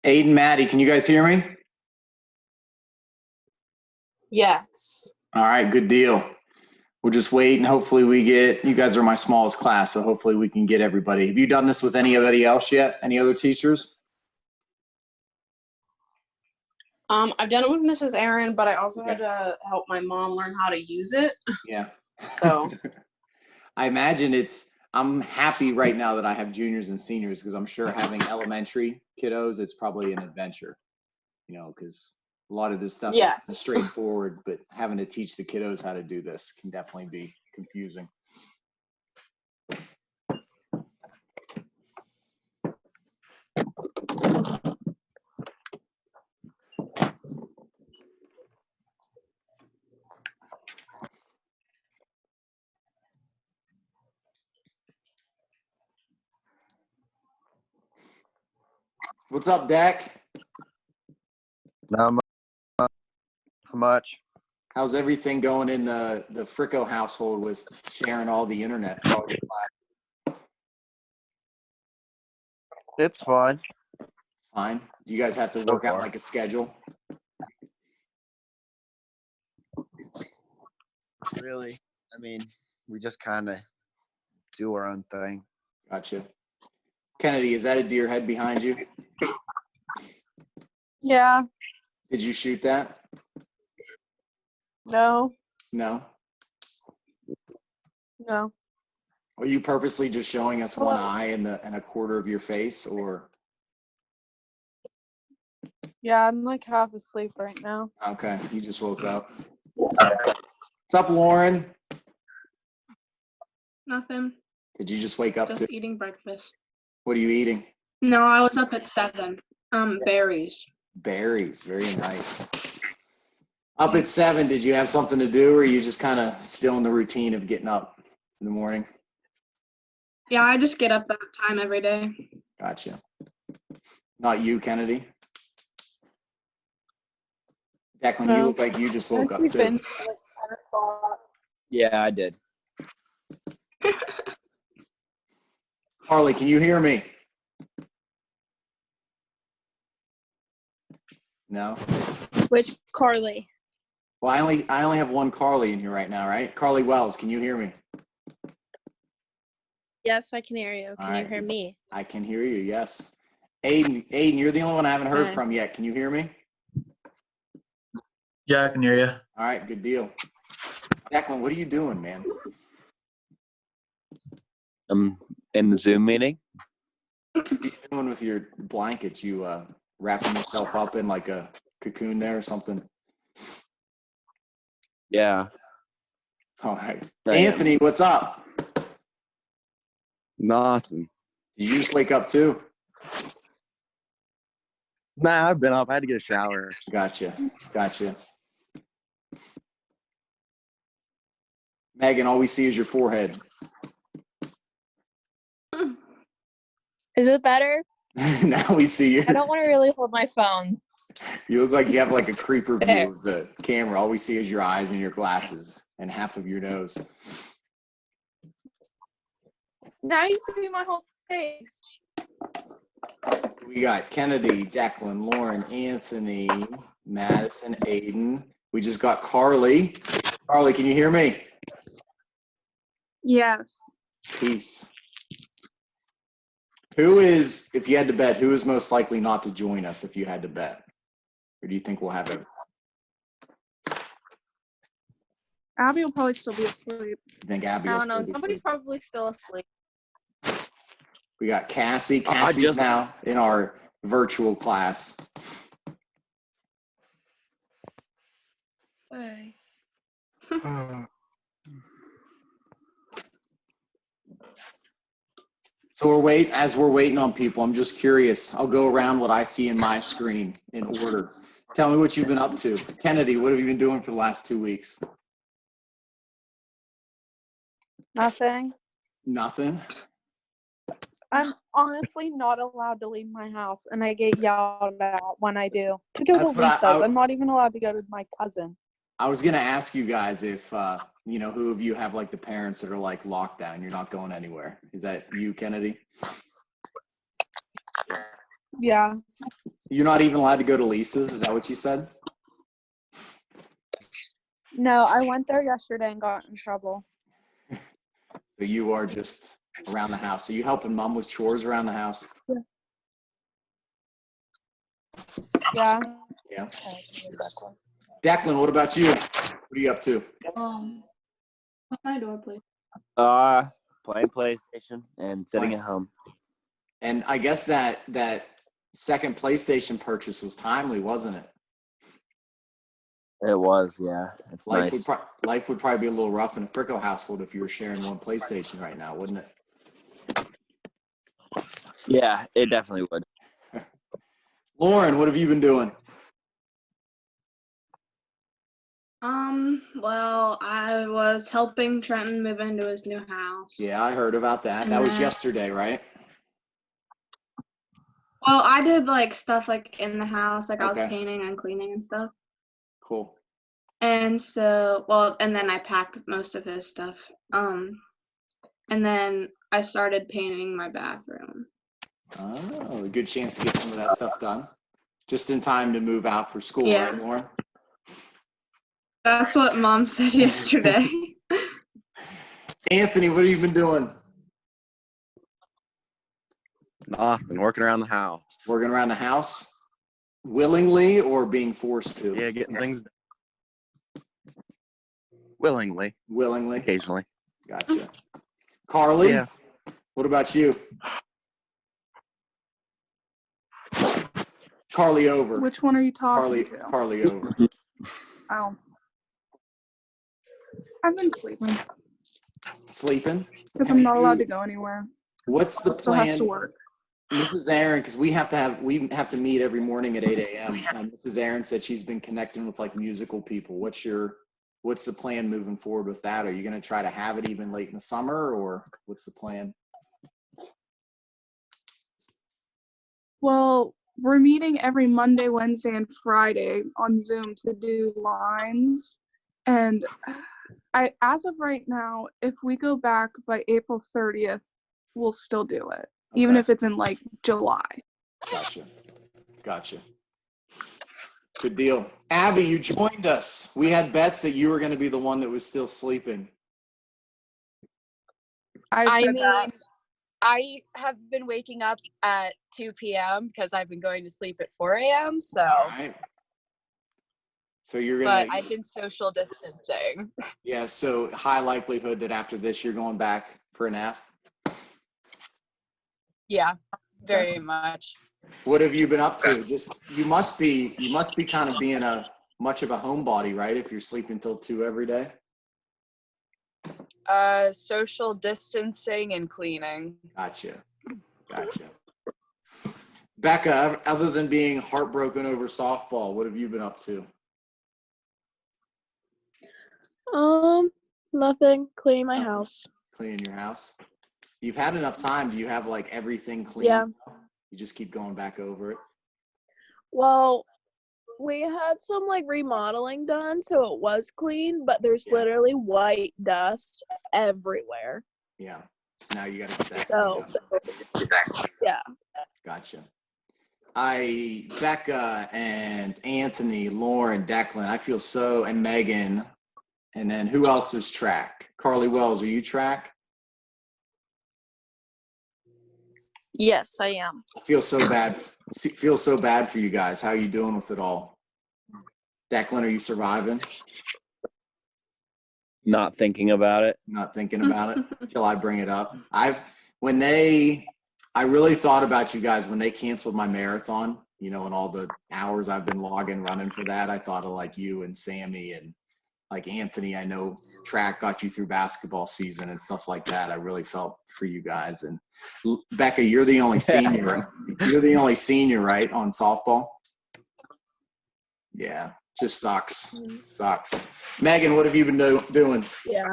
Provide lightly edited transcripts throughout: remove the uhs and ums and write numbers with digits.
Aiden, Maddie, can you guys hear me? Yes. All right, good deal. We'll just wait and hopefully you guys are my smallest class, so hopefully we can get everybody. Have you done this with anybody else yet? Any other teachers? I've done it with Mrs. Aaron, but I also had to help my mom learn how to use it. Yeah. So I imagine I'm happy right now that I have juniors and seniors because I'm sure having elementary kiddos, it's probably an adventure, because a lot of this stuff is straightforward, but having to teach the kiddos how to do this can definitely be confusing. What's up, Dak? Not much. How's everything going in the Fricko household with sharing all the internet? It's fine. Fine. Do you guys have to work out like a schedule? Really? I mean, we just kind of do our own thing. Gotcha. Kennedy, is that a deer head behind you? Yeah. Did you shoot that? No. No? No. Are you purposely just showing us one eye and a quarter of your face, or? Yeah, I'm like half asleep right now. Okay, you just woke up. What's up, Lauren? Nothing. Did you just wake up? Just eating breakfast. What are you eating? No, I was up at 7. Berries. Berries, very nice. Up at 7, did you have something to do, or are you just kind of still in the routine of getting up in the morning? Yeah, I just get up that time every day. Gotcha. Not you, Kennedy? Declan, you look like you just woke up too. Yeah, I did. Carly, can you hear me? No? Which Carly? Well, I only have one Carly in here right now, right? Carly Wells, can you hear me? Yes, I can hear you. Can you hear right. me? I can hear you, yes. Aiden, you're the only one I haven't heard from yet. Can you hear me? Yeah, I can hear you. All right, good deal. Declan, what are you doing, man? I'm in the Zoom meeting. What are you doing with your blankets? You wrapping yourself up in like a cocoon there or something? Yeah. All right. Anthony, what's up? Nothing. Did you just wake up too? Nah, I've been up. I had to get a shower. Gotcha. Megan, all we see is your forehead. Is it better? Now we see you. I don't want to really hold my phone. You look like you have like a creeper view of the camera. All we see is your eyes and your glasses and half of your nose. Now you see my whole face. We got Kennedy, Declan, Lauren, Anthony, Madison, Aiden. We just got Carly. Carly, can you hear me? Yes. Peace. If you had to bet, who is most likely not to join us if you had to bet? Or do you think we'll have it? Abby will probably still be asleep. You think Abby will I don't know. still be Somebody's asleep? probably still asleep. We got Cassie. Cassie's now in our virtual class. Hey. So as we're waiting on people, I'm just curious. I'll go around what I see in my screen in order. Tell me what you've been up to. Kennedy, what have you been doing for the last 2 weeks? Nothing. Nothing? I'm honestly not allowed to leave my house, and I get yelled at when I do. To go to Lisa's. I'm not even allowed to go to my cousin. I was going to ask you guys if, who of you have like the parents that are like locked down, you're not going anywhere. Is that you, Kennedy? Yeah. You're not even allowed to go to Lisa's. Is that what you said? No, I went there yesterday and got in trouble. So you are just around the house. Are you helping mom with chores around the house? Yeah. Yeah. Declan, what about you? What are you up to? Off my door, please. Playing PlayStation and sitting Playing. at home. And I guess that second PlayStation purchase was timely, wasn't it? It was, yeah. It's Life nice. life would probably be a little rough in a Fricko household if you were sharing one PlayStation right now, wouldn't it? Yeah, it definitely would. Lauren, what have you been doing? Well, I was helping Trenton move into his new house. Yeah, I heard about that. That was yesterday, right? Well, I did like stuff like in the house, like I was Okay. painting and cleaning and stuff. Cool. And so, and then I packed most of his stuff. And then I started painting my bathroom. Oh, a good chance to get some of that stuff done. Just in time to move out for school, Yeah. right, Lauren? That's what Mom said yesterday. Anthony, what have you been doing? Nothing. Working around the house. Working around the house? Willingly or being forced to? Yeah, getting things done. Willingly, Willingly. occasionally. Gotcha. Carly, Yeah. what about you? Carly over. Which one are you talking to? Carly over. Oh. I've been sleeping Sleeping? because I'm not allowed to go anywhere. What's the Still has plan? to work. Mrs. Aaron, because we have to meet every morning at 8 a.m. Mrs. Aaron said she's been connecting with like musical people. What's the plan moving forward with that? Are you going to try to have it even late in the summer, or what's the plan? Well, we're meeting every Monday, Wednesday, and Friday on Zoom to do lines. And as of right now, if we go back by April 30th, we'll still do it, even Okay. if it's in like July. Gotcha. Good deal. Abby, you joined us. We had bets that you were going to be the one that was still sleeping. I mean, I have been waking up at 2 p.m. because I've been going to sleep at 4 a.m. So, All right. So you're going but I've been social distancing. Yeah, so high likelihood that after this you're going back for a nap. Yeah, very much. What have you been up to? Just you must be kind of being much of a homebody, right? If you're sleeping till 2 every day. Social distancing and cleaning. Gotcha. Becca, other than being heartbroken over softball, what have you been up to? Nothing. Cleaning my house. Cleaning your house. You've had enough time. Do you have like everything clean? Yeah. You just keep going back over it. Well, we had some like remodeling done, so it was clean, but there's literally white dust everywhere. Yeah. So now you got to get that. So, yeah. Gotcha. Becca and Anthony, Lauren, Declan, I feel so, and Megan, and then who else is track? Carly Wells, are you track? Yes, I am. I feel so bad for you guys. How are you doing with it all? Declan, are you surviving? Not thinking about it. Not thinking about it until I bring it up. I really thought about you guys when they canceled my marathon, and all the hours I've been running for that. I thought of like you and Sammy and like Anthony. I know track got you through basketball season and stuff like that. I really felt for you guys. And Becca, you're the only senior. You're the only senior, right, on softball? Yeah, just sucks. Megan, what have you been doing? Yeah.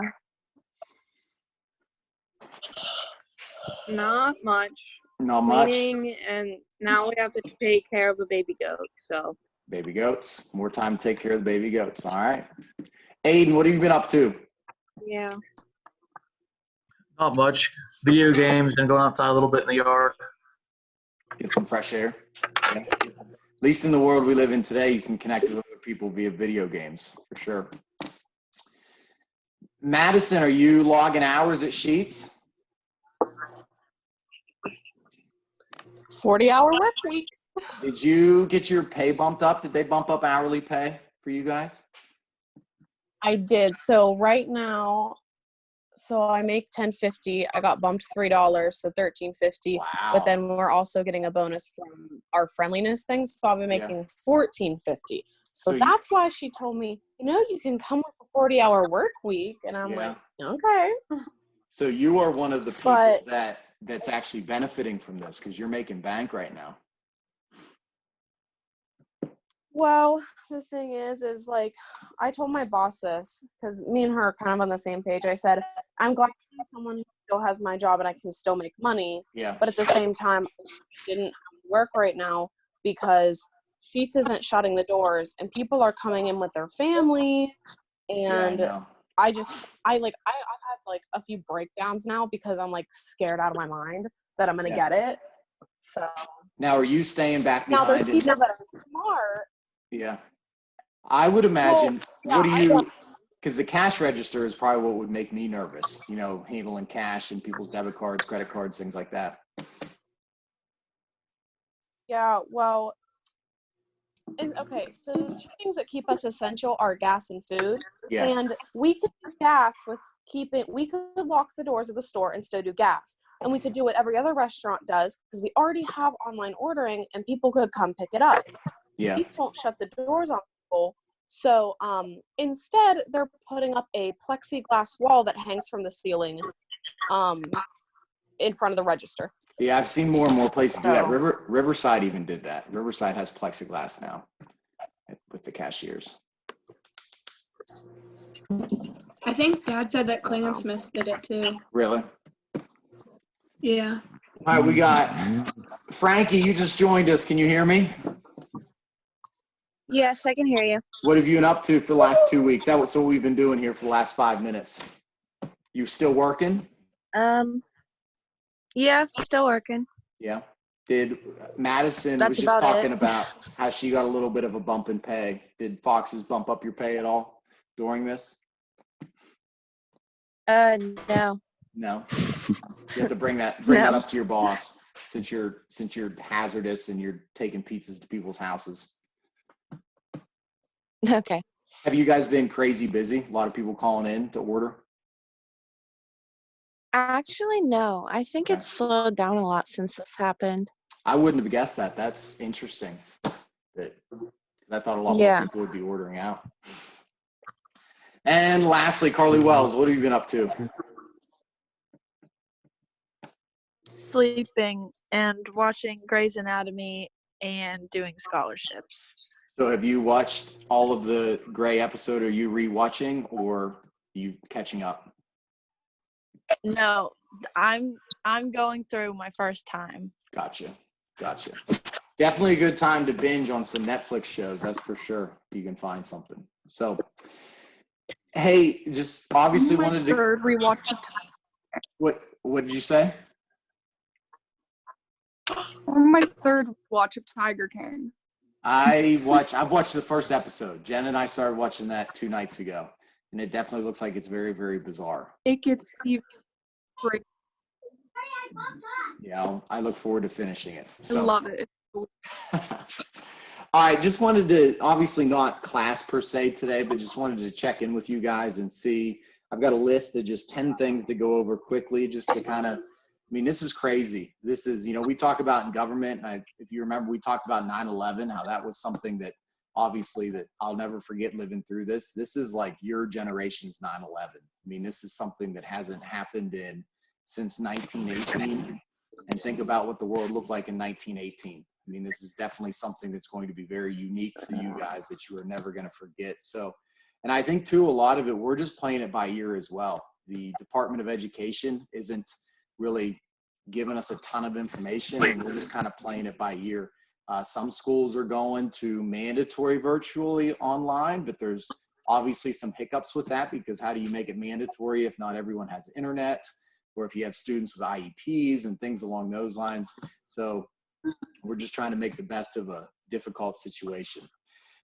Not much. Not much. Cleaning, and now we have to take care of the baby goats. So. Baby goats. More time to take care of the baby goats. All right. Aiden, what have you been up to? Yeah. Not much. Video games and going outside a little bit in the yard. Get some fresh air. Yeah. At least in the world we live in today, you can connect with other people via video games, for sure. Madison, are you logging hours at Sheets? 40-hour work week. Did you get your pay bumped up? Did they bump up hourly pay for you guys? I did. So right now, so I make $10.50. I got bumped $3, so $13.50. Wow. But then we're also getting a bonus from our friendliness thing, so I'll be making $14.50. So that's why she told me, you can come with a 40-hour work week, and I'm like, okay. So you are one of the people that's actually benefiting from this because you're making bank right now. Well, the thing is like, I told my boss this because me and her are kind of on the same page. I said, I'm glad to have someone who still has my job and I can still make money. Yeah. But at the same time, I didn't work right now because Sheets isn't shutting the doors and people are coming in with their family. And I've had like a few breakdowns now because I'm like scared out of my mind that I'm going to get it. So now, are you staying back behind? Now there's people that are smart. Yeah. I would imagine, because the cash register is probably what would make me nervous, handling cash and people's debit cards, credit cards, things like that. Yeah, well, okay, so the two things that keep us essential are gas and food. Yeah. And we could do gas we could lock the doors of the store and still do gas. And we could do what every other restaurant does because we already have online ordering and people could come pick it up. Yeah. Sheets won't shut the doors on people. So instead, they're putting up a plexiglass wall that hangs from the ceiling in front of the register. Yeah, I've seen more and more places do that. Riverside even did that. Riverside has plexiglass now with the cashiers. I think Dad said that Klingon Smith did it too. Really? Yeah. All right, we got Frankie. You just joined us. Can you hear me? Yes, I can hear you. What have you been up to for the last 2 weeks? That's what we've been doing here for the last 5 minutes. You still working? Yeah, still working. Yeah. Did Madison That's was just about talking it. about how she got a little bit of a bump in pay. Did Foxes bump up your pay at all during this? No. No. You have to bring that up to your boss since you're hazardous and you're taking pizzas to people's houses. Okay. Have you guys been crazy busy? A lot of people calling in to order? Actually, no. I think it's slowed down a lot since this happened. I wouldn't have guessed that. That's interesting. I thought a lot more people would be ordering out. And lastly, Carly Wells, what have you been up to? Sleeping and watching Grey's Anatomy and doing scholarships. So have you watched all of the Grey episode? Are you rewatching or are you catching up? No, I'm going through my first time. Gotcha. Definitely a good time to binge on some Netflix shows, that's for sure, if you can find something. So, hey, just obviously wanted to... Third rewatch of What did you say? My third watch of Tiger King. I've watched the first episode. Jen and I started watching that 2 nights ago, and it definitely looks like it's very, very bizarre. It gets even great. Yeah, I look forward to finishing it. I love it. All right, just wanted to, obviously not class per se today, but just wanted to check in with you guys and see. I've got a list of just 10 things to go over quickly just to kind of, this is crazy. This is, we talk about in government, and if you remember, we talked about 9/11, how that was something that obviously that I'll never forget living through this. This is like your generation's 9/11. This is something that hasn't happened since 1918. And think about what the world looked like in 1918. This is definitely something that's going to be very unique for you guys that you are never going to forget. So, and I think too, a lot of it, we're just playing it by ear as well. The Department of Education isn't really giving us a ton of information, and we're just kind of playing it by ear. Some schools are going to mandatory virtually online, but there's obviously some hiccups with that, because how do you make it mandatory if not everyone has internet, or if you have students with IEPs and things along those lines? So We're just trying to make the best of a difficult situation.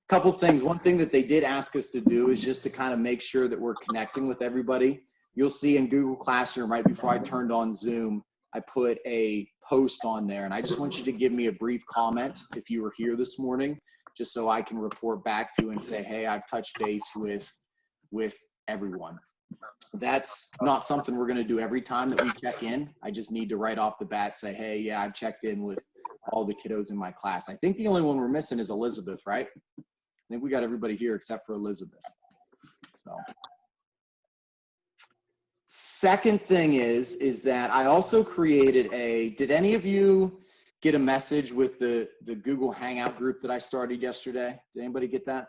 Couple things. One thing that they did ask us to do is just to kind of make sure that we're connecting with everybody. You'll see in Google Classroom, right before I turned on Zoom, I put a post on there, and I just want you to give me a brief comment if you were here this morning, just so I can report back to you and say, hey, I've touched base with everyone. That's not something we're going to do every time that we check in. I just need to right off the bat say, hey, yeah, I've checked in with all the kiddos in my class. I think the only one we're missing is Elizabeth, right? I think we got everybody here except for Elizabeth. So. Second thing is that I also created did any of you get a message with the Google Hangout group that I started yesterday? Did anybody get that?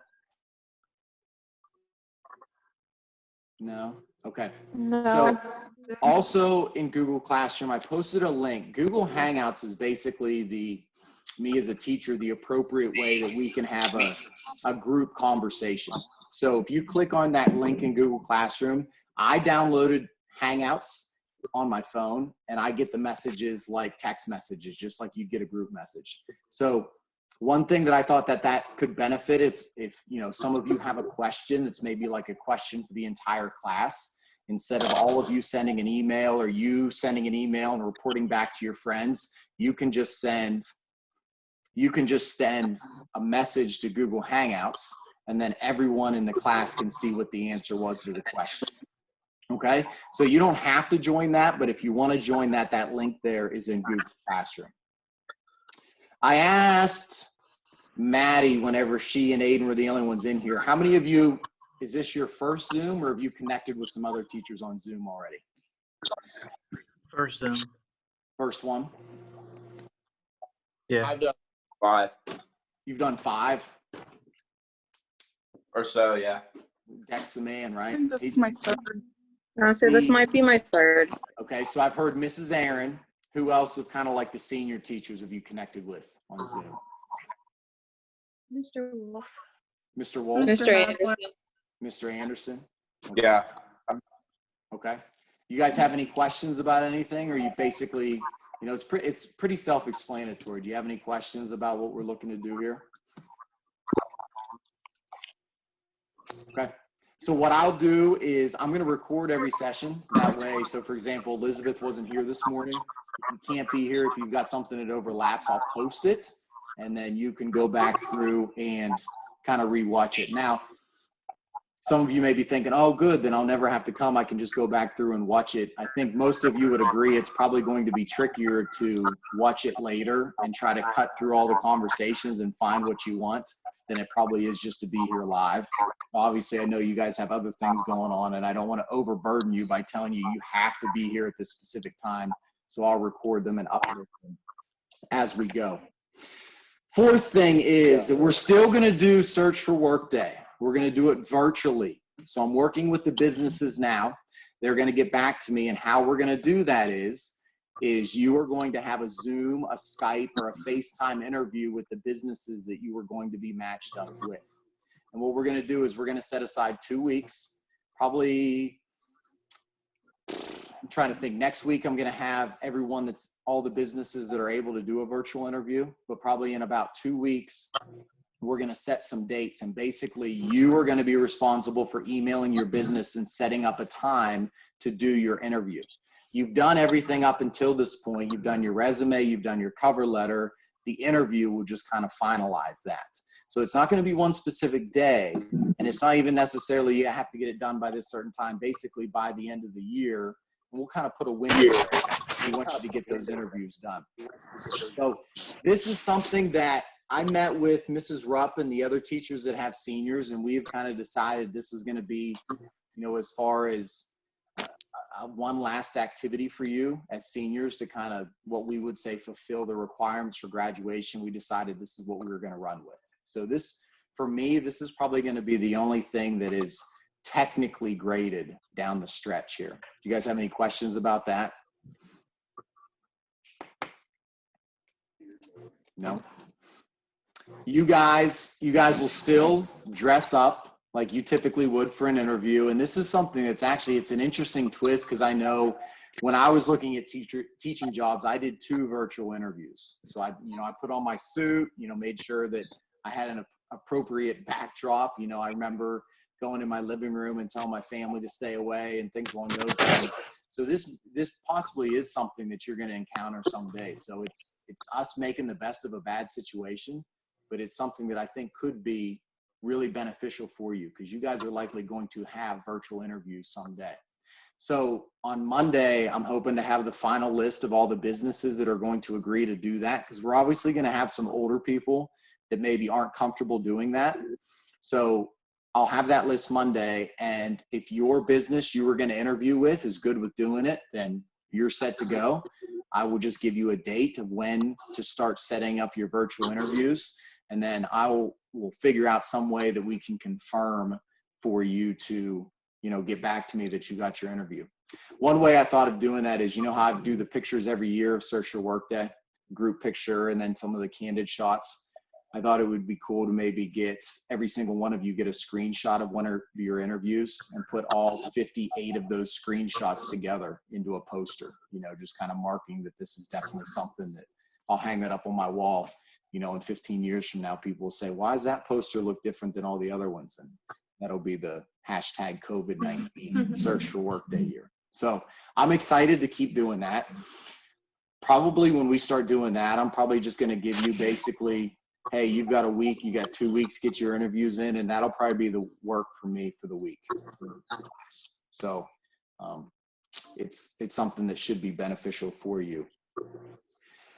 No? Okay. No. So also in Google Classroom, I posted a link. Google Hangouts is basically me as a teacher, the appropriate way that we can have a group conversation. So if you click on that link in Google Classroom, I downloaded Hangouts on my phone, and I get the messages like text messages, just like you get a group message. So one thing that I thought that could benefit if you know, some of you have a question that's maybe like a question for the entire class, instead of all of you sending an email or you sending an email and reporting back to your friends, you can just send a message to Google Hangouts, and then everyone in the class can see what the answer was to the question. Okay, so you don't have to join that, but if you want to join that, that link there is in Google Classroom. I asked Maddie whenever she and Aiden were the only ones in here, how many of you, is this your first Zoom, or have you connected with some other teachers on Zoom already? First Zoom. First one? Yeah. I've done 5. You've done 5? Or so, yeah. Dex the man, right? I think this is my third. So this might be my third. Okay, so I've heard Mrs. Aaron. Who else with kind of like the senior teachers have you connected with on Zoom? Mr. Wolf. Mr. Wolf? Mr. Anderson. Mr. Anderson? Okay. Yeah. Okay. You guys have any questions about anything, or you basically, you know, it's pretty self-explanatory. Do you have any questions about what we're looking to do here? Okay. So what I'll do is I'm going to record every session that way. So for example, Elizabeth wasn't here this morning. If you can't be here, if you've got something that overlaps, I'll post it, and then you can go back through and kind of rewatch it. Now, some of you may be thinking, oh, good, then I'll never have to come. I can just go back through and watch it. I think most of you would agree it's probably going to be trickier to watch it later and try to cut through all the conversations and find what you want than it probably is just to be here live. Obviously, I know you guys have other things going on, and I don't want to overburden you by telling you you have to be here at this specific time. So I'll record them and upload them as we go. Fourth thing is that we're still going to do Search for Workday. We're going to do it virtually. So I'm working with the businesses now. They're going to get back to me, and how we're going to do that is you are going to have a Zoom, a Skype, or a FaceTime interview with the businesses that you are going to be matched up with. And what we're going to do is we're going to set aside 2 weeks, probably, I'm trying to think, next week I'm going to have everyone that's all the businesses that are able to do a virtual interview, but probably in about 2 weeks, we're going to set some dates, and basically you are going to be responsible for emailing your business and setting up a time to do your interview. You've done everything up until this point. You've done your resume, you've done your cover letter. The interview will just kind of finalize that. So it's not going to be one specific day, and it's not even necessarily you have to get it done by this certain time. Basically, by the end of the year, we'll kind of put a window. We want you to get those interviews done. So this is something that I met with Mrs. Rupp and the other teachers that have seniors, and we've kind of decided this is going to be, you know, as far as one last activity for you as seniors to kind of what we would say fulfill the requirements for graduation. We decided this is what we were going to run with. So this, for me, this is probably going to be the only thing that is technically graded down the stretch here. Do you guys have any questions about that? No? You guys will still dress up like you typically would for an interview. And this is something that's actually, it's an interesting twist, because I know when I was looking at teaching jobs, I did 2 virtual interviews. So I put on my suit, made sure that I had an appropriate backdrop. I remember going in my living room and telling my family to stay away and things along those lines. So this possibly is something that you're going to encounter someday. So it's us making the best of a bad situation, but it's something that I think could be really beneficial for you, because you guys are likely going to have virtual interviews someday. So on Monday, I'm hoping to have the final list of all the businesses that are going to agree to do that, because we're obviously going to have some older people that maybe aren't comfortable doing that. So I'll have that list Monday, and if your business you were going to interview with is good with doing it, then you're set to go. I will just give you a date of when to start setting up your virtual interviews, and then we'll figure out some way that we can confirm for you to, get back to me that you got your interview. One way I thought of doing that is, how I do the pictures every year of Search Your Workday, group picture, and then some of the candid shots. I thought it would be cool to maybe get every single one of you get a screenshot of one of your interviews and put all 58 of those screenshots together into a poster, just kind of marking that this is definitely something that I'll hang it up on my wall. In 15 years from now, people will say, why does that poster look different than all the other ones? And that'll be the hashtag COVID-19 Search for Workday year. So I'm excited to keep doing that. Probably when we start doing that, I'm probably just going to give you basically, hey, you've got a week, you got 2 weeks to get your interviews in, and that'll probably be the work for me for the week. So it's something that should be beneficial for you.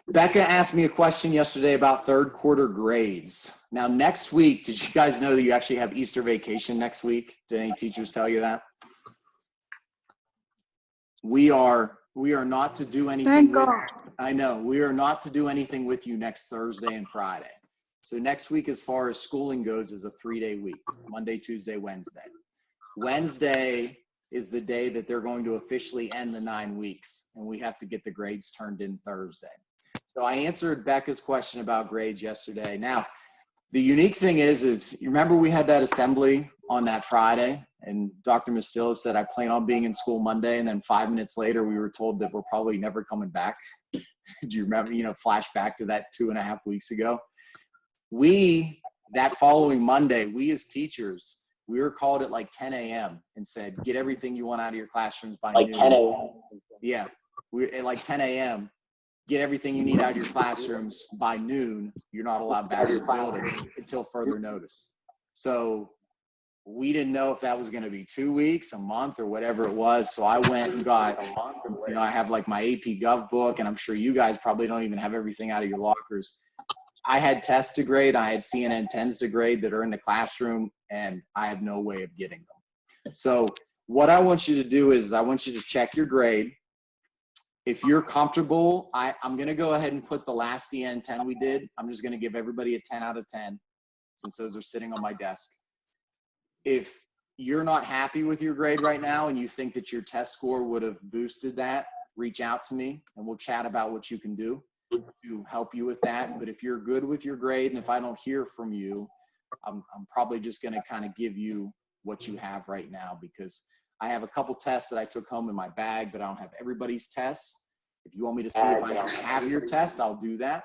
Becca asked me a question yesterday about 3rd quarter grades. Now, next week, did you guys know that you actually have Easter vacation next week? Did any teachers tell you that? We are not to do anything. Thank God. I know, we are not to do anything with you next Thursday and Friday. So next week, as far as schooling goes, is a 3-day week, Monday, Tuesday, Wednesday. Wednesday is the day that they're going to officially end the 9 weeks, and we have to get the grades turned in Thursday. So I answered Becca's question about grades yesterday. Now, the unique thing is you remember we had that assembly on that Friday, and Dr. Mastillo said, I plan on being in school Monday, and then 5 minutes later, we were told that we're probably never coming back. Do you remember, flash back to that 2.5 weeks ago? That following Monday, we as teachers, we were called at like 10 a.m. and said, get everything you want out of your classrooms by noon. 10 a.m. Yeah, at like 10 a.m. Get everything you need out of your classrooms by noon. You're not allowed back in the building until further notice. So we didn't know if that was going to be 2 weeks, a month, or whatever it was. So I went and got, I have like my AP Gov book, and I'm sure you guys probably don't even have everything out of your lockers. I had tests to grade. I had CNN 10s to grade that are in the classroom, and I have no way of getting them. So what I want you to do is I want you to check your grade. If you're comfortable, I'm going to go ahead and put the last CNN 10 we did. I'm just going to give everybody a 10 out of 10 since those are sitting on my desk. If you're not happy with your grade right now and you think that your test score would have boosted that, reach out to me and we'll chat about what you can do to help you with that. But if you're good with your grade and if I don't hear from you, I'm probably just going to kind of give you what you have right now, because I have a couple tests that I took home in my bag, but I don't have everybody's tests. If you want me to see if I have your test, I'll do that.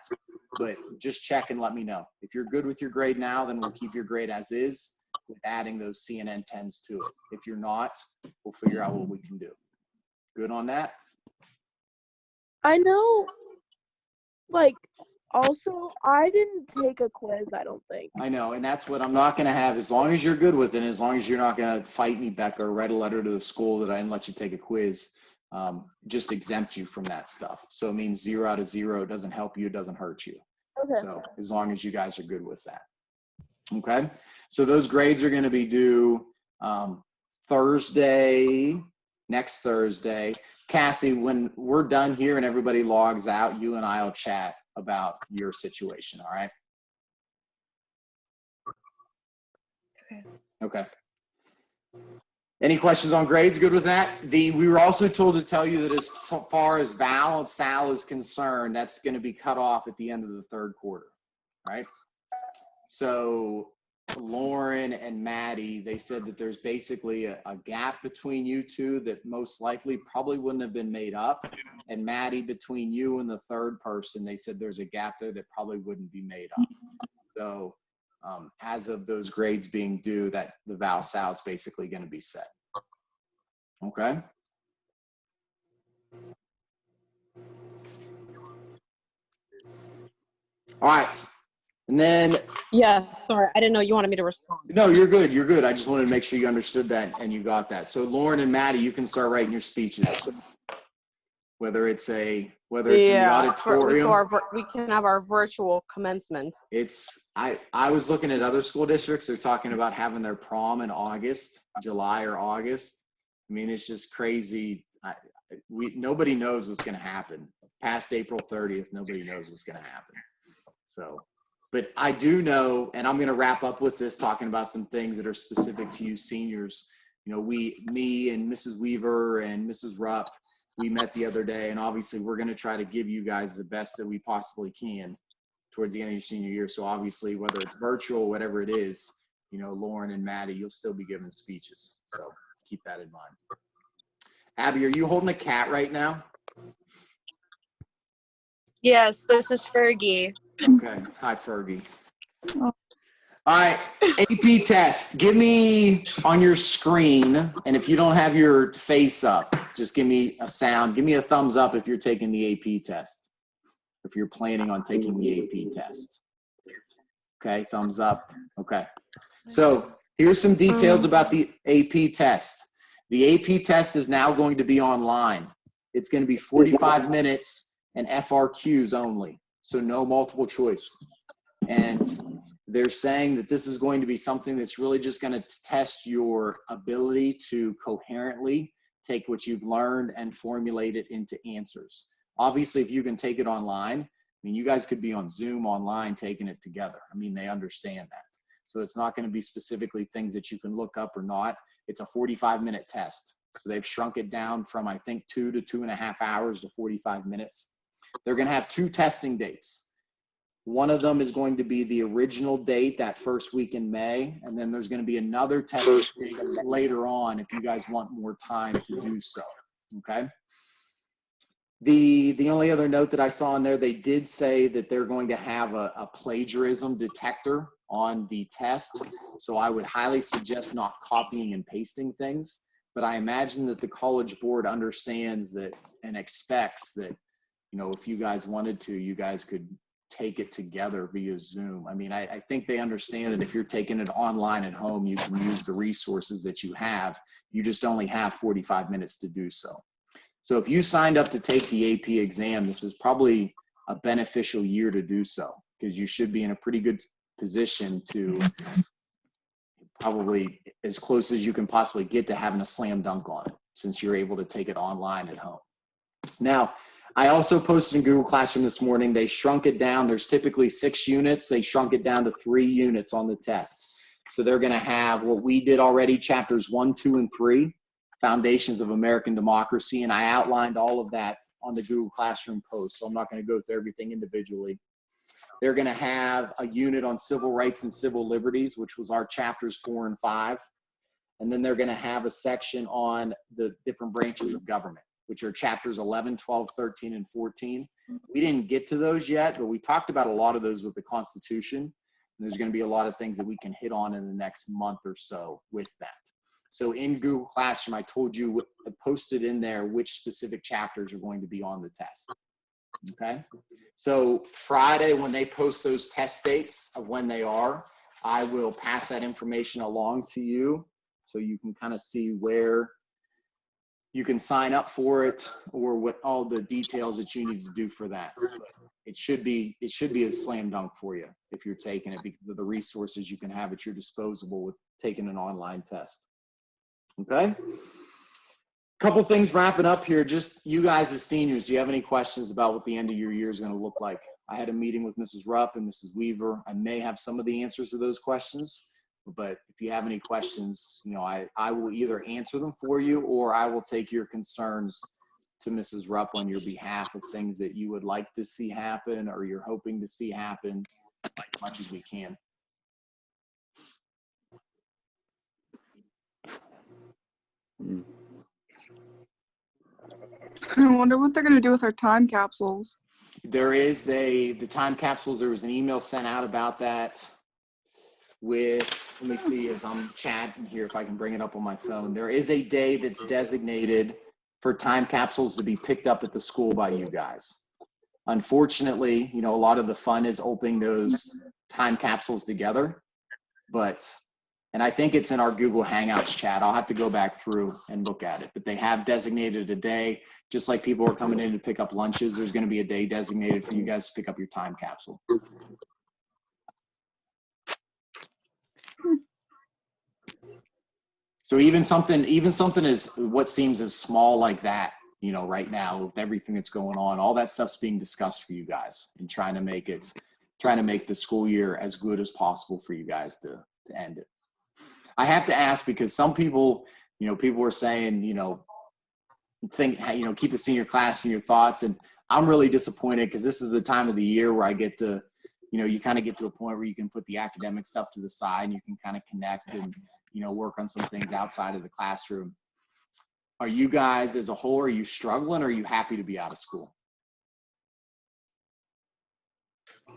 But just check and let me know. If you're good with your grade now, then we'll keep your grade as is with adding those CNN 10s to it. If you're not, we'll figure out what we can do. Good on that? I know, also, I didn't take a quiz, I don't think. I know, and that's what I'm not going to have. As long as you're good with it, and as long as you're not going to fight me, Becca, or write a letter to the school that I didn't let you take a quiz, just exempt you from that stuff. So it means 0 out of 0. It doesn't help you. It doesn't hurt you. Okay. So as long as you guys are good with that. Okay. So those grades are going to be due next Thursday. Cassie, when we're done here and everybody logs out, you and I will chat about your situation. All right. Okay. Any questions on grades? Good with that? We were also told to tell you that as far as Val and Sal is concerned, that's going to be cut off at the end of the 3rd quarter, right? So Lauren and Maddie, they said that there's basically a gap between you two that most likely probably wouldn't have been made up. And Maddie, between you and the third person, they said there's a gap there that probably wouldn't be made up. So as of those grades being due, that the Val Sal is basically going to be set. Okay. All right. And then. Yeah, sorry. I didn't know you wanted me to respond. No, you're good. You're good. I just wanted to make sure you understood that and you got that. So Lauren and Maddie, you can start writing your speeches. Whether it's in the auditorium. We can have our virtual commencement. I was looking at other school districts. They're talking about having their prom in August, July or August. I mean, it's just crazy. Nobody knows what's going to happen. Past April 30th, nobody knows what's going to happen. So, but I do know, and I'm going to wrap up with this, talking about some things that are specific to you seniors. You know, me and Mrs. Weaver and Mrs. Rupp, we met the other day, and obviously we're going to try to give you guys the best that we possibly can towards the end of your senior year. So obviously, whether it's virtual, whatever it is, you know, Lauren and Maddie, you'll still be giving speeches. So keep that in mind. Abby, are you holding a cat right now? Yes, this is Fergie. Okay. Hi, Fergie. All right, AP test. Give me on your screen, and if you don't have your face up, just give me a sound. Give me a thumbs up if you're taking the AP test, if you're planning on taking the AP test. Okay, thumbs up. Okay. So here's some details about the AP test. The AP test is now going to be online. It's going to be 45 minutes and FRQs only, so no multiple choice. And they're saying that this is going to be something that's really just going to test your ability to coherently take what you've learned and formulate it into answers. Obviously, if you can take it online, I mean, you guys could be on Zoom online taking it together. I mean, they understand that. So it's not going to be specifically things that you can look up or not. It's a 45-minute test. So they've shrunk it down from, I think, 2 to 2.5 hours to 45 minutes. They're going to have 2 testing dates. One of them is going to be the original date, that first week in May, and then there's going to be another test date later on if you guys want more time to do so, okay? The only other note that I saw in there, they did say that they're going to have a plagiarism detector on the test, so I would highly suggest not copying and pasting things, but I imagine that the College Board understands that and expects that, you know, if you guys wanted to, you guys could take it together via Zoom. I mean, I think they understand that if you're taking it online at home, you can use the resources that you have. You just only have 45 minutes to do so. So if you signed up to take the AP exam, this is probably a beneficial year to do so, because you should be in a pretty good position to probably as close as you can possibly get to having a slam dunk on it, since you're able to take it online at home. Now, I also posted in Google Classroom this morning, they shrunk it down. There's typically 6 units. They shrunk it down to 3 units on the test. So they're going to have what we did already, chapters 1, 2, and 3, Foundations of American Democracy. And I outlined all of that on the Google Classroom post. So I'm not going to go through everything individually. They're going to have a unit on civil rights and civil liberties, which was our chapters 4 and 5. And then they're going to have a section on the different branches of government, which are chapters 11, 12, 13, and 14. We didn't get to those yet, but we talked about a lot of those with the Constitution. And there's going to be a lot of things that we can hit on in the next month or so with that. So in Google Classroom, I told you, I posted in there which specific chapters are going to be on the test. Okay? So Friday, when they post those test dates of when they are, I will pass that information along to you so you can kind of see where you can sign up for it or what all the details that you need to do for that. It should be a slam dunk for you if you're taking it, because of the resources you can have at your disposal with taking an online test. Okay? Couple things wrapping up here. Just you guys as seniors, do you have any questions about what the end of your year is going to look like? I had a meeting with Mrs. Rupp and Mrs. Weaver. I may have some of the answers to those questions, but if you have any questions, you know, I will either answer them for you or I will take your concerns to Mrs. Rupp on your behalf of things that you would like to see happen or you're hoping to see happen as much as we can. I wonder what they're gonna do with our time capsules. There is the time capsules. There was an email sent out about that with, let me see as I'm chatting here if I can bring it up on my phone. There is a day that's designated for time capsules to be picked up at the school by you guys. Unfortunately, you know, a lot of the fun is opening those time capsules together, and I think it's in our Google Hangouts chat. I'll have to go back through and look at it, but they have designated a day, just like people are coming in to pick up lunches. There's going to be a day designated for you guys to pick up your time capsule. So even something as what seems as small like that, you know, right now with everything that's going on, all that stuff's being discussed for you guys and trying to make the school year as good as possible for you guys to end it. I have to ask because some people, you know, people were saying, you know, keep the senior class in your thoughts. And I'm really disappointed because this is the time of the year where I get to, you know, you kind of get to a point where you can put the academic stuff to the side and you can kind of connect and, you know, work on some things outside of the classroom. Are you guys as a whole, are you struggling or are you happy to be out of school?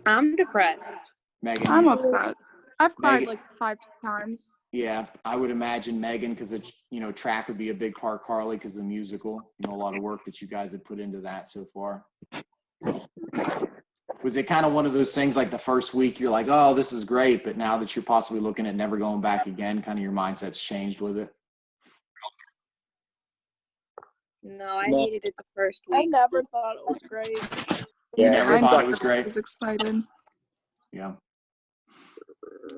I'm depressed. Megan? I'm upset. I've cried Megan, like 5 times. Yeah, I would imagine Megan, because it's, you know, track would be a big part, Carly, because the musical, you know, a lot of work that you guys have put into that so far. Was it kind of one of those things like the first week you're like, oh, this is great, but now that you're possibly looking at never going back again, kind of your mindset's changed with it? No, I hated it the first week. I never thought it was great. You never thought it was I great? was excited. Yeah.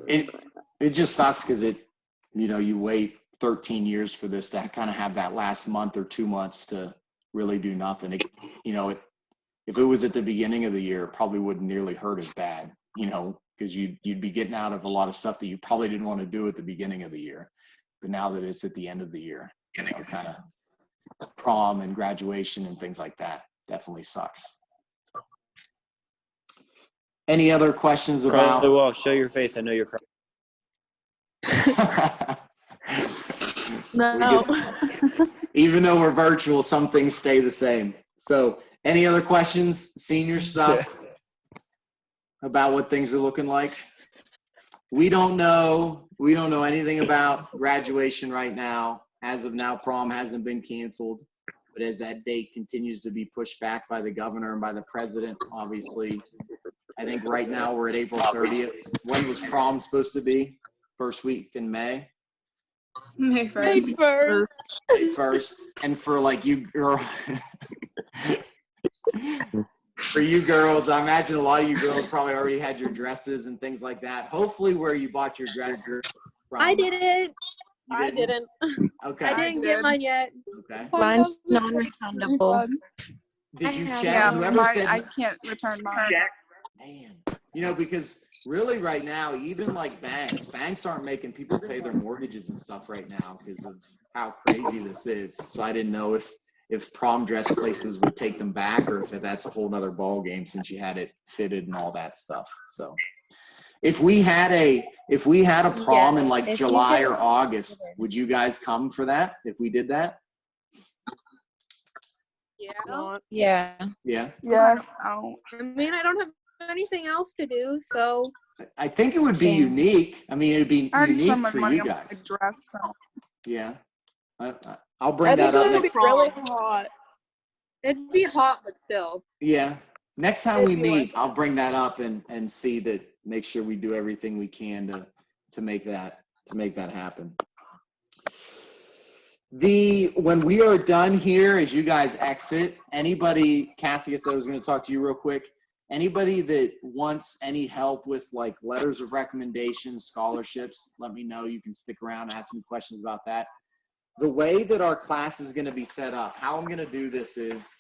It just sucks because it, you know, you wait 13 years for this to kind of have that last month or 2 months to really do nothing. It, you know, if it was at the beginning of the year, it probably wouldn't nearly hurt as bad, you know, because you'd be getting out of a lot of stuff that you probably didn't want to do at the beginning of the year. But now that it's at the end of the year, you know, kind of prom and graduation and things like that definitely sucks. Any other questions about? Well, show your face. I know you're crying. No. Even though we're virtual, some things stay the same. So any other questions, senior stuff about what things are looking like? We don't know anything about graduation right now. As of now, prom hasn't been canceled, but as that date continues to be pushed back by the governor and by the president, obviously, I think right now we're at April 30th. When was prom supposed to be? First week in May? May 1st. May 1st. And for like you girl, for you girls, I imagine a lot of you girls probably already had your dresses and things like that. Hopefully where you bought your dress from. I didn't. I didn't. Okay. I didn't get mine yet. Okay. Mine's non-refundable. Did you check? Yeah, Whoever said I can't return mine. Man, you know, because really right now, even like banks aren't making people pay their mortgages and stuff right now because of how crazy this is. So I didn't know if prom dress places would take them back or if that's a whole nother ball game since you had it fitted and all that stuff. So if we had a prom in like July or August, would you guys come for that if we did that? Yeah. Yeah. Yeah. Yeah. I mean, I don't have anything else to do, so. I think it would be unique. I mean, it'd be I already spent unique my for money you on guys. my dress. So. Yeah. I'll bring that up It'd be next. really hot. It'd be hot, but still. Yeah. Next time we It'd be meet, worth I'll bring that up and see that, make sure we do everything we can to make that happen. When we are done here, as you guys exit, anybody, Cassie, I said I was going to talk to you real quick. Anybody that wants any help with like letters of recommendation, scholarships, let me know. You can stick around, ask me questions about that. The way that our class is going to be set up, how I'm going to do this is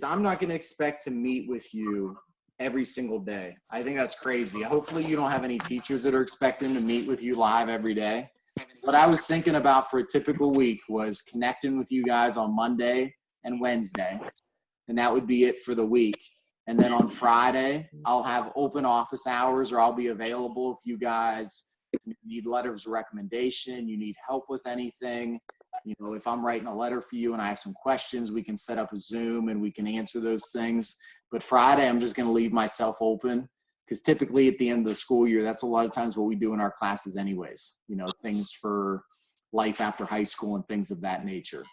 I'm not going to expect to meet with you every single day. I think that's crazy. Hopefully you don't have any teachers that are expecting to meet with you live every day. What I was thinking about for a typical week was connecting with you guys on Monday and Wednesday, and that would be it for the week. And then on Friday, I'll have open office hours, or I'll be available if you guys need letters of recommendation, you need help with anything. You know, if I'm writing a letter for you and I have some questions, we can set up a Zoom and we can answer those things. But Friday, I'm just going to leave myself open, because typically at the end of the school year, that's a lot of times what we do in our classes anyways, you know, things for life after high school and things of that nature.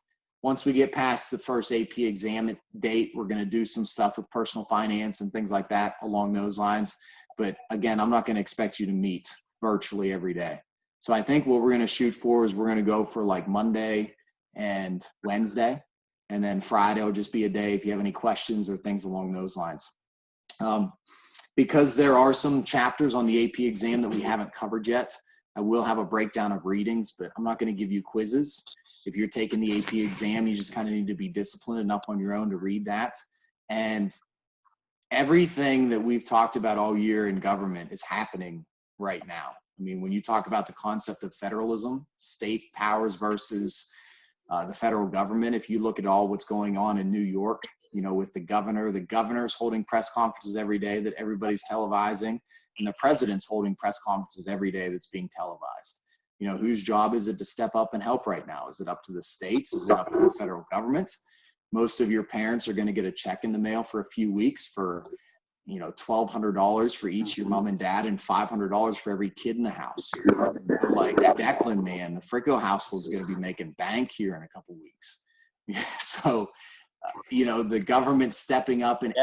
Once we get past the first AP exam date, we're going to do some stuff with personal finance and things like that along those lines. But again, I'm not going to expect you to meet virtually every day. So I think what we're going to shoot for is we're going to go for like Monday and Wednesday, and then Friday will just be a day if you have any questions or things along those lines. Because there are some chapters on the AP exam that we haven't covered yet, I will have a breakdown of readings, but I'm not going to give you quizzes. If you're taking the AP exam, you just kind of need to be disciplined enough on your own to read that. And everything that we've talked about all year in government is happening right now. I mean, when you talk about the concept of federalism, state powers versus the federal government, if you look at all what's going on in New York, you know, with the governor's holding press conferences every day that everybody's televising, and the president's holding press conferences every day that's being televised. You know, whose job is it to step up and help right now? Is it up to the states? Is it up to the federal government? Most of your parents are going to get a check in the mail for a few weeks for, you know, $1,200 for each your mom and dad, and $500 for every kid in the house. Like Declan, man, the Fricko household is going to be making bank here in a couple weeks. So, you know, the government stepping up and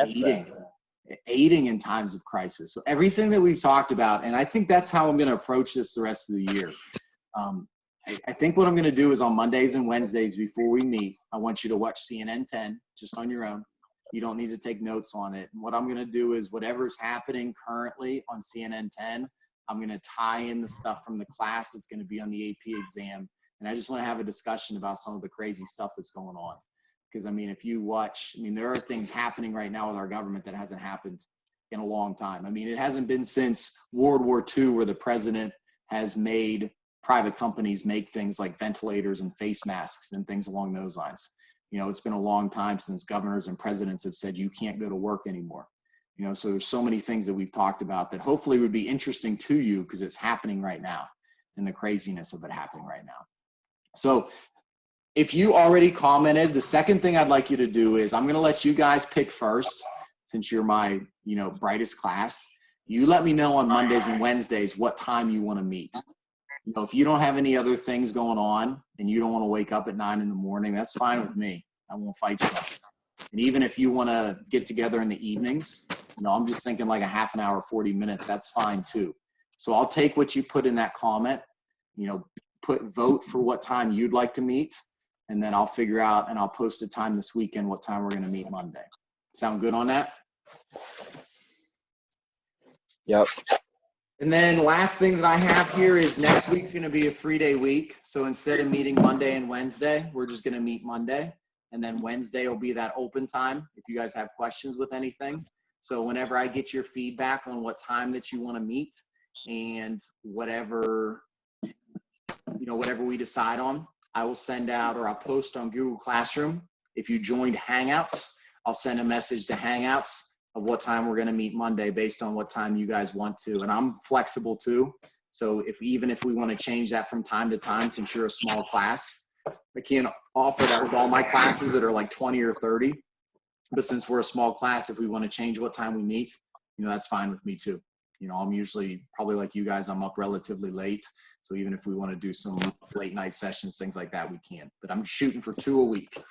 aiding in times of crisis. So everything that we've talked about, and I think that's how I'm going to approach this the rest of the year. I think what I'm going to do is on Mondays and Wednesdays before we meet, I want you to watch CNN 10 just on your own. You don't need to take notes on it. And what I'm going to do is whatever's happening currently on CNN 10, I'm going to tie in the stuff from the class that's going to be on the AP exam. And I just want to have a discussion about some of the crazy stuff that's going on. Because, I mean, if you watch, I mean, there are things happening right now with our government that hasn't happened in a long time. I mean, it hasn't been since World War II where the president has made private companies make things like ventilators and face masks and things along those lines. You know, it's been a long time since governors and presidents have said you can't go to work anymore. You know, so there's so many things that we've talked about that hopefully would be interesting to you because it's happening right now and the craziness of it happening right now. So if you already commented, the second thing I'd like you to do is I'm going to let you guys pick first, since you're my, you know, brightest class. You let me know on Mondays and Wednesdays what time you want to meet. You know, if you don't have any other things going on and you don't want to wake up at 9 in the morning, that's fine with me. I won't fight you. And even if you want to get together in the evenings, you know, I'm just thinking like a half an hour, 40 minutes, that's fine too. So I'll take what you put in that comment, you know, vote for what time you'd like to meet, and then I'll figure out and I'll post a time this weekend what time we're going to meet Monday. Sound good on that? Yep. And then last thing that I have here is next week's going to be a 3-day week. So instead of meeting Monday and Wednesday, we're just going to meet Monday. And then Wednesday will be that open time if you guys have questions with anything. So whenever I get your feedback on what time that you want to meet and whatever, you know, whatever we decide on, I will send out, or I'll post on Google Classroom. If you joined Hangouts, I'll send a message to Hangouts of what time we're going to meet Monday based on what time you guys want to. And I'm flexible too. So even if we want to change that from time to time, since you're a small class, I can't offer that with all my classes that are like 20 or 30. But since we're a small class, if we want to change what time we meet, you know, that's fine with me too. You know, I'm usually probably like you guys, I'm up relatively late. So even if we want to do some late night sessions, things like that, we can. But I'm shooting for 2 a week.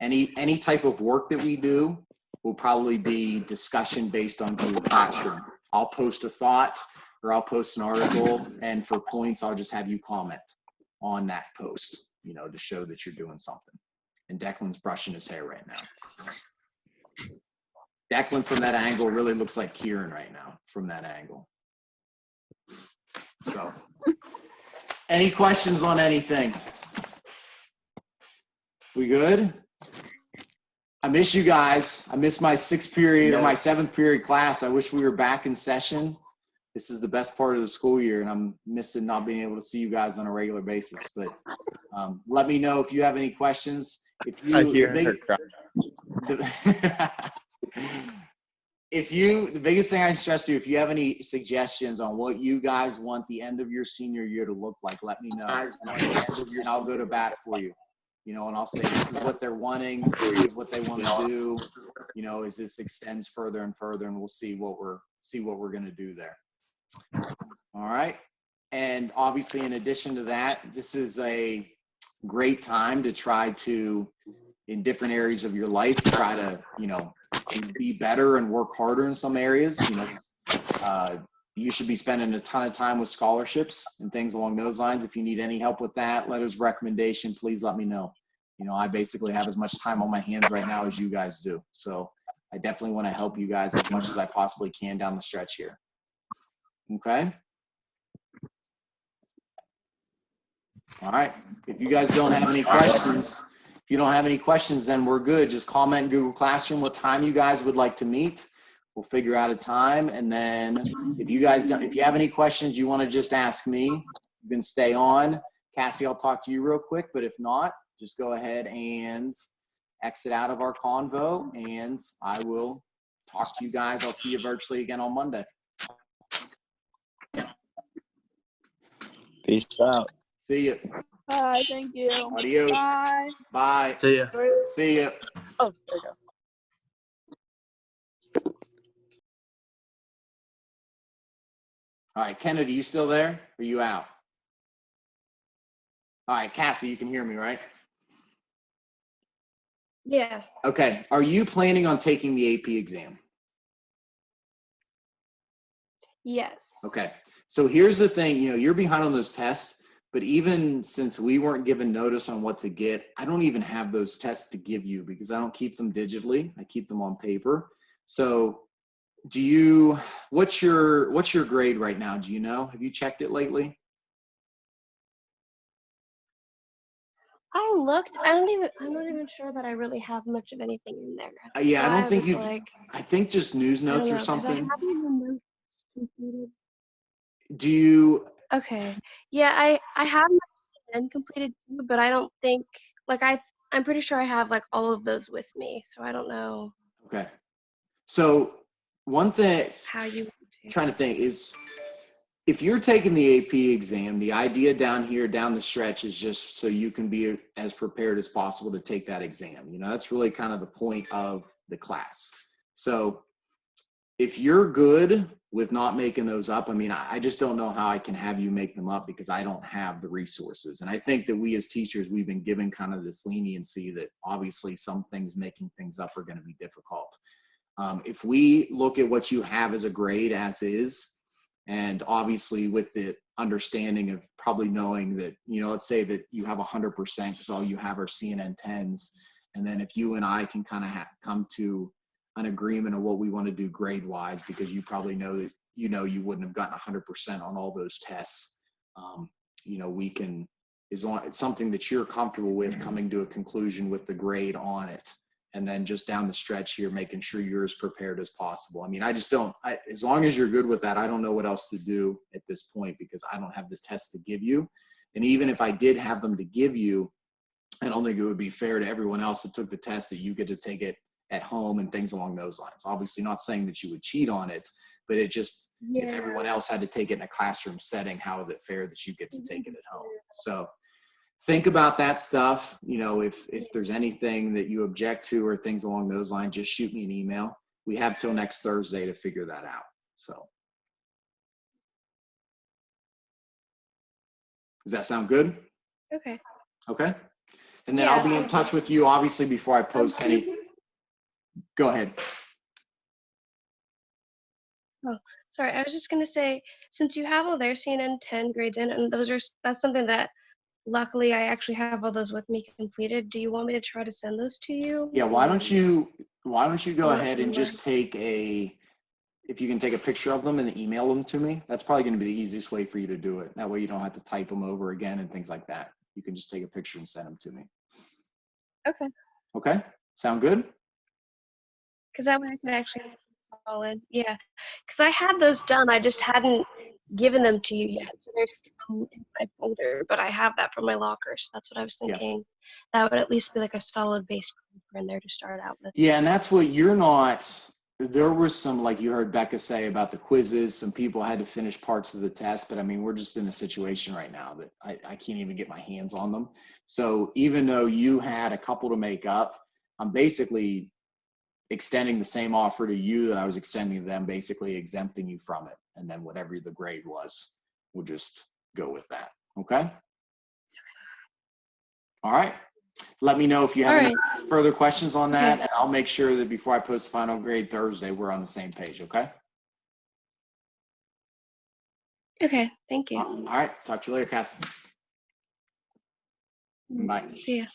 Any type of work that we do will probably be discussion based on Google Classroom. I'll post a thought or I'll post an article, and for points, I'll just have you comment on that post, you know, to show that you're doing something. And Declan's brushing his hair right now. Declan from that angle really looks like Kieran right now from that angle. So, any questions on anything? We good? I miss you guys. I miss my 6th period or my 7th period class. I wish we were back in session. This is the best part of the school year, and I'm missing not being able to see you guys on a regular basis. But let me know if you have any questions. If you, I hear her cry. the biggest thing I stress to you, if you have any suggestions on what you guys want the end of your senior year to look like, let me know. And I'll go to bat for you. And I'll say this is what they're wanting, this is what they want to do. As this extends further and further, and we'll see what we're going to do there. All right. And obviously, in addition to that, this is a great time to try to, in different areas of your life, try to, be better and work harder in some areas. You should be spending a ton of time with scholarships and things along those lines. If you need any help with that, letters of recommendation, please let me know. I basically have as much time on my hands right now as you guys do. So I definitely want to help you guys as much as I possibly can down the stretch here. Okay. All right. If you guys don't have any questions, then we're good. Just comment in Google Classroom what time you guys would like to meet. We'll figure out a time. And then if you have any questions you want to just ask me, you can stay on. Cassie, I'll talk to you real quick, but if not, just go ahead and exit out of our convo, and I will talk to you guys. I'll see you virtually again on Monday. Peace out. See you. Bye. Thank you. Adios. Bye. Bye. See ya. See ya. Oh, there you go. All right, Kennedy, you still there? Or are you out? All right, Cassie, you can hear me, right? Yeah. Okay. Are you planning on taking the AP exam? Yes. Okay. So here's the thing, you're behind on those tests, but even since we weren't given notice on what to get, I don't even have those tests to give you because I don't keep them digitally. I keep them on paper. So what's your grade right now? Do you know? Have you checked it lately? I looked. I'm not even sure that I really have much of anything in there. Yeah, so I don't think you. Like, I think just news notes or I something. haven't even notes completed. Do you? Okay. Yeah, I have my CNN completed too, but I don't think I'm pretty sure I have like all of those with me, so I don't know. Okay. So one thing How you trying to think is, if you're taking the AP exam, the idea down the stretch is just so you can be as prepared as possible to take that exam. That's really kind of the point of the class. So if you're good with not making those up, I just don't know how I can have you make them up because I don't have the resources. And I think that we as teachers, we've been given kind of this leniency that obviously some things, making things up, are going to be difficult. If we look at what you have as a grade as is, and obviously with the understanding of probably knowing that, let's say that you have 100% because all you have are CNN 10s. And then if you and I can kind of come to an agreement of what we want to do grade wise, because you probably know that, you wouldn't have gotten 100% on all those tests. We can, as long it's something that you're comfortable with, coming to a conclusion with the grade on it. And then just down the stretch here, making sure you're as prepared as possible. As long as you're good with that, I don't know what else to do at this point because I don't have this test to give you. And even if I did have them to give you, I don't think it would be fair to everyone else that took the test that you get to take it at home and things along those lines. Obviously not saying that you would cheat on it, but it just, if everyone else had to take it in a classroom setting, how is it fair that you get to take it at home? So think about that stuff. If there's anything that you object to or things along those lines, just shoot me an email. We have till next Thursday to figure that out. So does that sound good? Okay. Okay. And then I'll be in touch with you, obviously, before I post any. Go ahead. Oh, sorry. I was just going to say, since you have all their CNN 10 grades in, and that's something that luckily I actually have all those with me completed. Do you want me to try to send those to you? Yeah. Why don't you go ahead and just if you can take a picture of them and email them to me, that's probably going to be the easiest way for you to do it. That way you don't have to type them over again and things like that. You can just take a picture and send them to me. Okay. Okay. Sound good? Because that way I can actually all in. Yeah. Because I had those done. I just hadn't given them to you yet. So they're still in my folder, but I have that from my locker. So that's what I was thinking. Yeah. That would at least be like a solid base in there to start out with. Yeah. And that's what there were some, like you heard Becca say about the quizzes, some people had to finish parts of the test, but I mean, we're just in a situation right now that I can't even get my hands on them. So even though you had a couple to make up, I'm basically extending the same offer to you that I was extending to them, basically exempting you from it. And then whatever the grade was, we'll just go with that. Okay? All right. Let me know if you have any further questions on that, and I'll make sure that before I post the final grade Thursday, we're on the same page, okay? Okay, thank you. All right. Talk to you later, Cass. Bye. See ya.